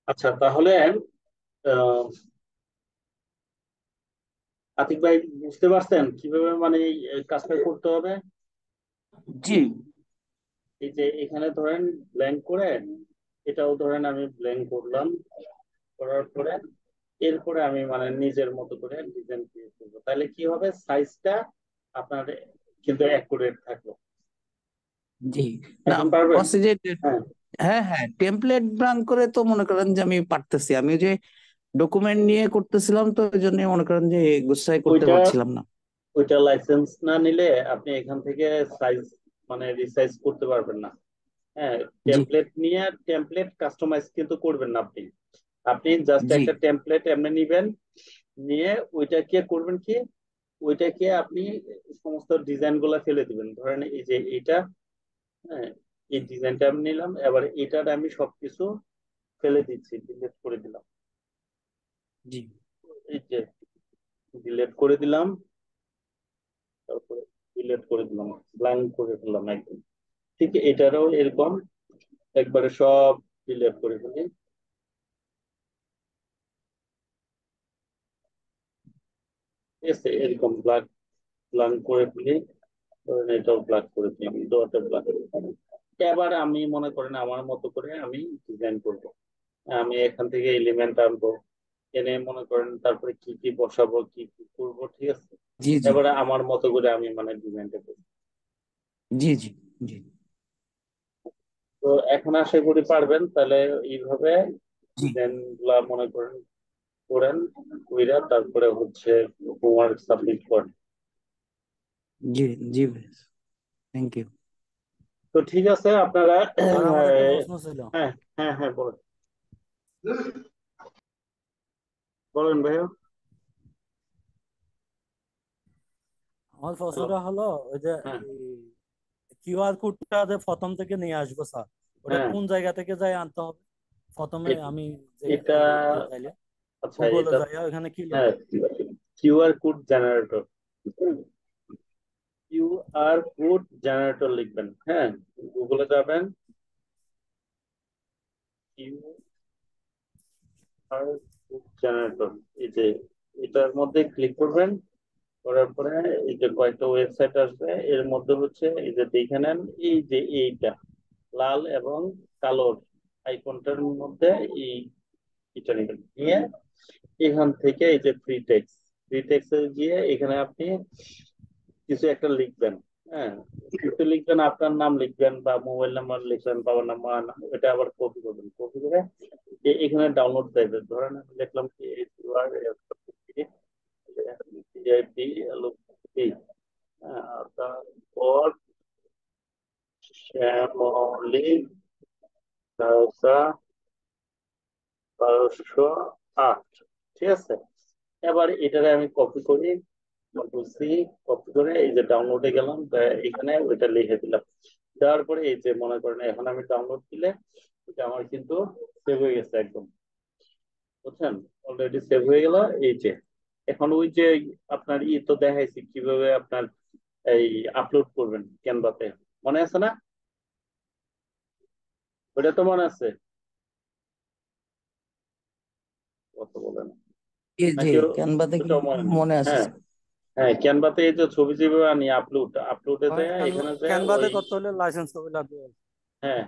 আচ্ছা, তাহলে আহ, আতিক ভাই, বুঝতে পারছেন কিভাবে মানে এই কাজটা করতে হবে? জি এই যে এখানে ধরেন ব্ল্যাঙ্ক করে, এটাও ধরেন আমি ব্ল্যাঙ্ক করলাম, করার পরে এরপরে আমি মানে নিজের মতো করে ডিজাইন ক্রিয়েট করবো, তাহলে কি হবে, সাইজটা আপনার কিন্তু অ্যাকুরেট থাকলো। জি। না, এখন পারবেন? বলছি যে হ্যাঁ। হ্যাঁ হ্যাঁ, টেমপ্লেট ব্রাং করে তো মনে করেন যে আমি পারতেছি, আমি ওই যে ডকুমেন্ট নিয়ে করতেছিলাম তো ওই জন্য মনে করেন যে গুছাই করতে ওইটা পারছিলাম না। ওইটা লাইসেন্স না নিলে আপনি এখান থেকে সাইজ মানে রিসাইজ করতে পারবেন না। হ্যাঁ। জি টেমপ্লেট নিয়ে টেমপ্লেট কাস্টমাইজ কিন্তু করবেন না আপনি। আপনি জাস্ট জি একটা টেমপ্লেট এমনি নিবেন, নিয়ে ওইটাকে করবেন কি, ওইটাকে আপনি সমস্ত ডিজাইন গুলা ফেলে দিবেন। ধরেন এই যে এইটা, হ্যাঁ, এই ডিজাইনটা আমি নিলাম, এবার এটার আমি সবকিছু ফেলে দিচ্ছি, ডিলিট করে দিলাম। জি এই যে ডিলিট করে দিলাম, তারপরে ডিলিট করে দিলাম, ব্ল্যাঙ্ক করে ফেললাম একদম। ঠিক এটারও এরকম একবারে সব ডিলিট করে ফেলি। ঠিক আছে, এরকম ব্ল্যাক ব্ল্যাঙ্ক করে ফেলি। ধরেন এটাও ব্ল্যাক করে দিলাম, দুটো ব্ল্যাক করে দিলাম। এবার আমি মনে করেন আমার মতো করে আমি ডিজাইন করব। আমি এখান থেকে এলিমেন্ট আনবো, এনে মনে করেন তারপরে কি কি বসাবো, কি কি করবো, ঠিক আছে। জি জি এবারে আমার মতো করে আমি মানে ডিজাইনটা করবো। জি জি জি তো এখন আশা করি পারবেন, তাহলে এইভাবে জি ডিজাইন গুলা মনে করেন করেন, কইরা তারপরে হচ্ছে হোমওয়ার্ক সাবমিট করেন। জি জি, থ্যাংক ইউ। তো ঠিক আছে আপনারা স্যার আমার একটা প্রশ্ন ছিল। হ্যাঁ, হ্যাঁ, হ্যাঁ, বলেন, বলেন ভাইয়া। আমার হ্যালো। প্রশ্নটা হলো ওই যে হ্যাঁ, কিউআর কোডটা যে প্রথম থেকে নিয়ে আসবো স্যার, ওটা হ্যাঁ, কোন জায়গা থেকে যাই আনতে হবে? প্রথমে এ- আমি যে এটা চাইলে আচ্ছা, গুগলে এটা যাই, ওখানে কি হ্যাঁ, লিখবো? QR code generator, QR code generator লিখবেন। হ্যাঁ, গুগলে যাবেন, কিউআর কোড জেনারেটর, এই যে এটার মধ্যে ক্লিক করবেন। করার পরে এই যে কয়েকটা ওয়েবসাইট আসবে, এর মধ্যে হচ্ছে এই যে দেখে নেন, এই যে এইটা লাল এবং কালোর আইকনটার মধ্যে এই এটা নেবেন, নিয়ে এখান থেকে এই যে ফ্রি টেক্সে গিয়ে এখানে আপনি কিছু একটা লিখবেন। হ্যাঁ, কিছু লিখবেন, আপনার নাম লিখবেন বা মোবাইল নাম্বার লিখবেন, বাবার নাম্বার, এটা আবার কপি করবেন, কপি করে এখানে ডাউনলোড দেবেন। ধরেন আমি লিখলাম কি তারপর শ্যামলী রাউসা 1208, ঠিক আছে। এবার এটারে আমি কপি করি, কন্ট্রোল C, কপি করে এই যে ডাউনলোডে গেলাম, তা এখানে ওইটা লিখে দিলাম। দেওয়ার পরে এই যে মনে করেন এখন আমি ডাউনলোড দিলে এটা আমার কিন্তু সেভ হয়ে গেছে একদম, বুঝছেন, অলরেডি সেভ হয়ে গেল। এই যে এখন ওই যে আপনার তো দেখাইছি কিভাবে আপনার এই আপলোড করবেন ক্যানভাতে, মনে আছে না? ওটা তো মনে আছে, কথা বলে না জি জি, নাকি? ক্যানভা থেকে ওটাও মনে নেই? মনে আছে হ্যাঁ, স্যার। হ্যাঁ, ক্যানভাতে এই যে ছবি যেভাবে আনি, আপলোডে মানে দেয় এখানে যে ক্যানভাতে ওই, করতে হলে লাইসেন্স কপি লাগবে? হ্যাঁ,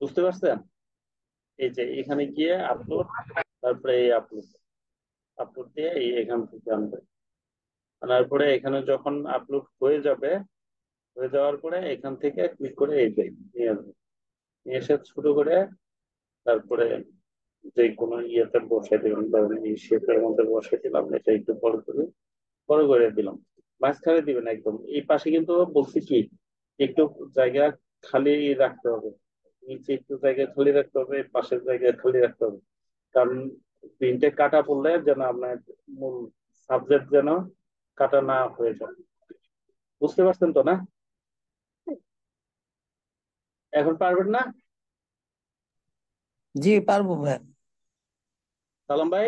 বুঝতে পারছেন? এই যে এখানে গিয়ে আপলোড, তারপরে এই আপলোড, আপলোড দিয়ে এই এখান থেকে আনবে। আনার পরে এখানে যখন আপলোড হয়ে যাবে, হয়ে যাওয়ার পরে এখান থেকে ক্লিক করে এই যে নিয়ে আসবে, নিয়ে এসে ছোট করে তারপরে যে কোনো ইয়েতে বসে দিলাম, ধরেন এই শেপের মধ্যে বসে দিলাম, এটা একটু বড় করে দিলাম। মাঝখানে দিবেন একদম, এই পাশে কিন্তু বলছি কি একটু জায়গা খালি রাখতে হবে, নিচে একটু জায়গা খালি রাখতে হবে, পাশের জায়গা খালি রাখতে হবে। কারণ প্রিন্টে কাটা পড়লে যেন আপনার মূল সাবজেক্ট যেন কাটা না হয়ে যায়। বুঝতে পারছেন তো না? এখন পারবেন না? জি পারবো ভাই। সালাম ভাই।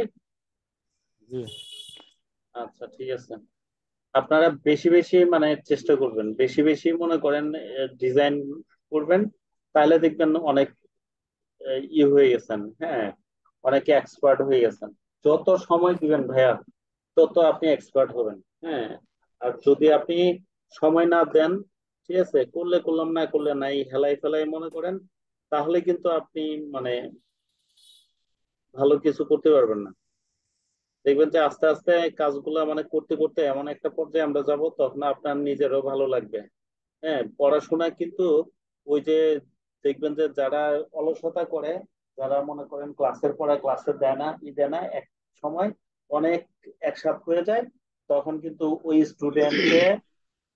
জি। আচ্ছা, ঠিক আছে। আপনারা বেশি বেশি মানে চেষ্টা করবেন, বেশি বেশি মনে করেন ডিজাইন করবেন, তাহলে দেখবেন অনেক হয়ে গেছেন, হ্যাঁ, অনেকে এক্সপার্ট হয়ে গেছেন। যত সময় দিবেন ভাইয়া তত আপনি এক্সপার্ট হবেন। হ্যাঁ, আর যদি আপনি সময় না দেন, ঠিক আছে, করলে করলাম না করলে নাই হেলাই ফেলাই মনে করেন, তাহলে কিন্তু আপনি মানে ভালো কিছু করতে পারবেন না। দেখবেন যে আস্তে আস্তে কাজগুলা মানে করতে করতে এমন একটা পর্যায়ে আমরা যাব, তখন আপনার নিজেরও ভালো লাগবে। হ্যাঁ, পড়াশোনা কিন্তু ওই যে দেখবেন যে যারা অলসতা করে, যারা মনে করেন ক্লাসের পড়া ক্লাসে দেয় না, দেয় না, এক সময় অনেক একসাথ হয়ে যায়, তখন কিন্তু ওই স্টুডেন্টে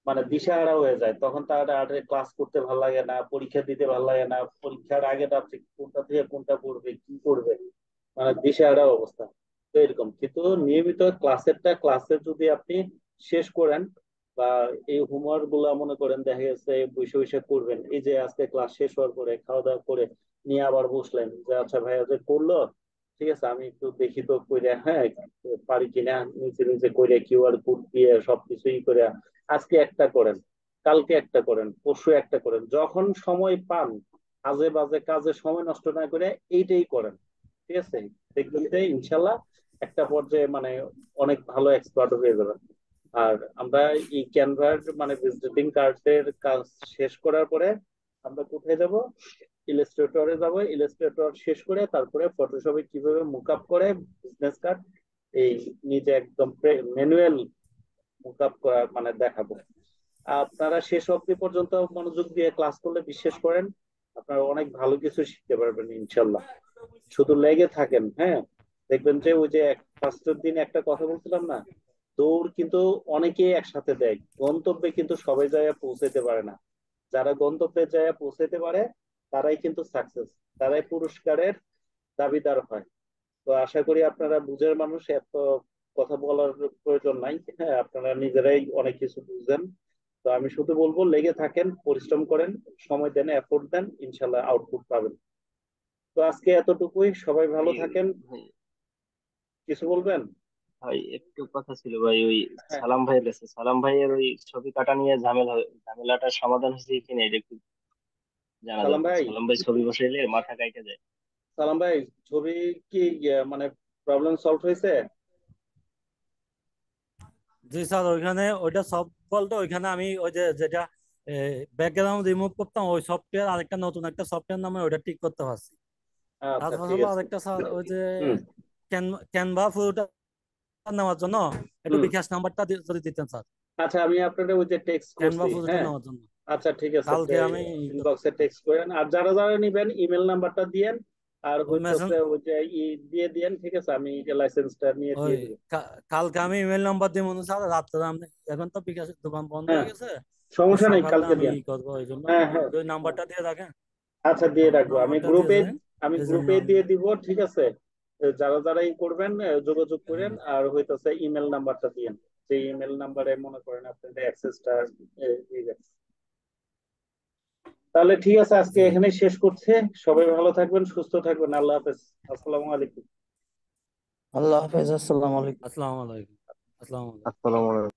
মানে দিশেহারা হয়ে যায়, তখন তার আর ক্লাস করতে ভালো লাগে না, পরীক্ষা দিতে ভালো লাগে না, পরীক্ষার আগে ভাবছে কোনটা থেকে কোনটা পড়বে কি করবে, মানে দিশেহারা অবস্থা। তো এরকম কিন্তু নিয়মিত ক্লাসে যদি আপনি শেষ করেন, বা এই হোমওয়ার্ক গুলা মনে করেন দেখা গেছে বসে বসে করবেন, এই যে আজকে ক্লাস শেষ হওয়ার পরে খাওয়া দাওয়া করে নিয়ে আবার বসলেন যে আচ্ছা ভাইয়া যে করলো, ঠিক আছে আমি একটু দেখি তো কইরা, হ্যাঁ, পারি কিনা, নিচে নিচে কইরা কিউআর কোড দিয়ে সবকিছুই করে আজকে একটা করেন, কালকে একটা করেন, পরশু একটা করেন, যখন সময় পান আজে বাজে কাজে সময় নষ্ট না করে এইটাই করেন, ঠিক আছে। দেখবেন যে ইনশাল্লাহ একটা পর্যায়ে মানে অনেক ভালো এক্সপার্ট হয়ে যাবেন। আর আমরা এই ক্যানভার মানে ভিজিটিং কার্ডের কাজ শেষ করার পরে আমরা কোথায় যাব? ইলাস্ট্রেটরে যাব, ইলাস্ট্রেটর শেষ করে তারপরে ফটোশপে কিভাবে মুকআপ করে বিজনেস কার্ড এই নিজে একদম ম্যানুয়াল মুকআপ করা মানে দেখাবো। আপনারা শেষ অবধি পর্যন্ত মনোযোগ দিয়ে ক্লাস করলে বিশ্বাস করেন আপনারা অনেক ভালো কিছু শিখতে পারবেন ইনশাল্লাহ। শুধু লেগে থাকেন, হ্যাঁ, দেখবেন যে ওই যে ফার্স্টের দিন একটা কথা বলছিলাম না, দৌড় কিন্তু অনেকেই একসাথে দেয়, গন্তব্যে কিন্তু সবাই যায় পৌঁছাতে পারে না। যারা গন্তব্যে যায় পৌঁছাতে পারে তারাই কিন্তু সাকসেস, তারাই পুরস্কারের দাবিদার হয়। তো আশা করি আপনারা বুঝের মানুষ, এত কথা বলার প্রয়োজন নাই, হ্যাঁ, আপনারা নিজেরাই অনেক কিছু বুঝেন। তো আমি শুধু বলবো লেগে থাকেন, পরিশ্রম করেন, সময় দেন, এফোর্ট দেন, ইনশাল্লাহ আউটপুট পাবেন। তো আজকে এতটুকুই, সবাই ভালো ভাই থাকেন। ভাই কিছু বলবেন? ভাই একটু কথা ছিল ভাই, ওই হ্যাঁ, সালাম ভাইয়ের কাছে, সালাম ভাইয়ের ওই ছবি কাটা নিয়ে ঝামেলাটার সমাধান হয়েছে কিনা এটা একটু জানা সালাম দরকার। ভাই, সালাম ভাই ছবি বসাইলে মাথা কাইটা যায়। সালাম ভাই, ছবি কি মানে প্রবলেম সলভ হয়েছে? জি স্যার, ওইখানে ওইটা সব বলতে ওইখানে আমি ওই যে যেটা ব্যাকগ্রাউন্ড রিমুভ করতাম ওই সফটওয়্যার, আরেকটা নতুন একটা সফটওয়্যার নামে ওইটা ঠিক করতে পারছি। আচ্ছা তারপর ঠিক হলো আছে। আরেকটা স্যার, ওই যে হুম ক্যানভা ফুলটা নেওয়ার জন্য একটু হুম। বিকাশ নাম্বারটা যদি দিতেন স্যার, আচ্ছা আমি আপনাদের ওই যে টেক্সট ক্যানভা করছি, ফুলটা হ্যাঁ, নেওয়ার জন্য। আচ্ছা ঠিক আছে, কালকে আমি ইনবক্সে টেক্সট করেন, আর যারা যারা নিবেন ইমেল নাম্বারটা দিয়েন, আর ওই মেসেজ হইতেছে ওই যে দিয়ে দিয়েন, ঠিক আছে, আমি লাইসেন্সটা নিয়ে ওই দিয়ে দিব। কালকে আমি ইমেল নাম্বার দিয়ে মনে স্যার রাত্রে আমি, এখন তো বিকাশের দোকান বন্ধ হ্যাঁ, হয়ে গেছে, সমস্যা নেই, সকালে কালকে আমি দিয়েন। করবো এই জন্য। হ্যাঁ হ্যাঁ ওই নাম্বারটা দিয়ে রাখেন, আচ্ছা দিয়ে রাখবো, আমি নাম্বারটা দিয়ে গ্রুপে, দেন, আমি এই জন্য গ্রুপে আমি দিয়ে দিব, ঠিক আছে। যারা যারাই করবেন যোগাযোগ করেন, আর হইতেছে ইমেল নাম্বারটা দিয়েন, যে ইমেল নাম্বারে মনে করেন আপনাদের অ্যাক্সেসটা দিয়ে যাচ্ছে। তাহলে ঠিক আছে, আজকে জি। এখানে শেষ করছে। সবাই ভালো থাকবেন, সুস্থ থাকবেন, আল্লাহ হাফেজ, আসসালামু আলাইকুম। আল্লাহ হাফেজ, আসসালামু আলাইকুম। আসসালামু আলাইকুম। আসসালামু আলাইকুম। আসসালামু আলাইকুম।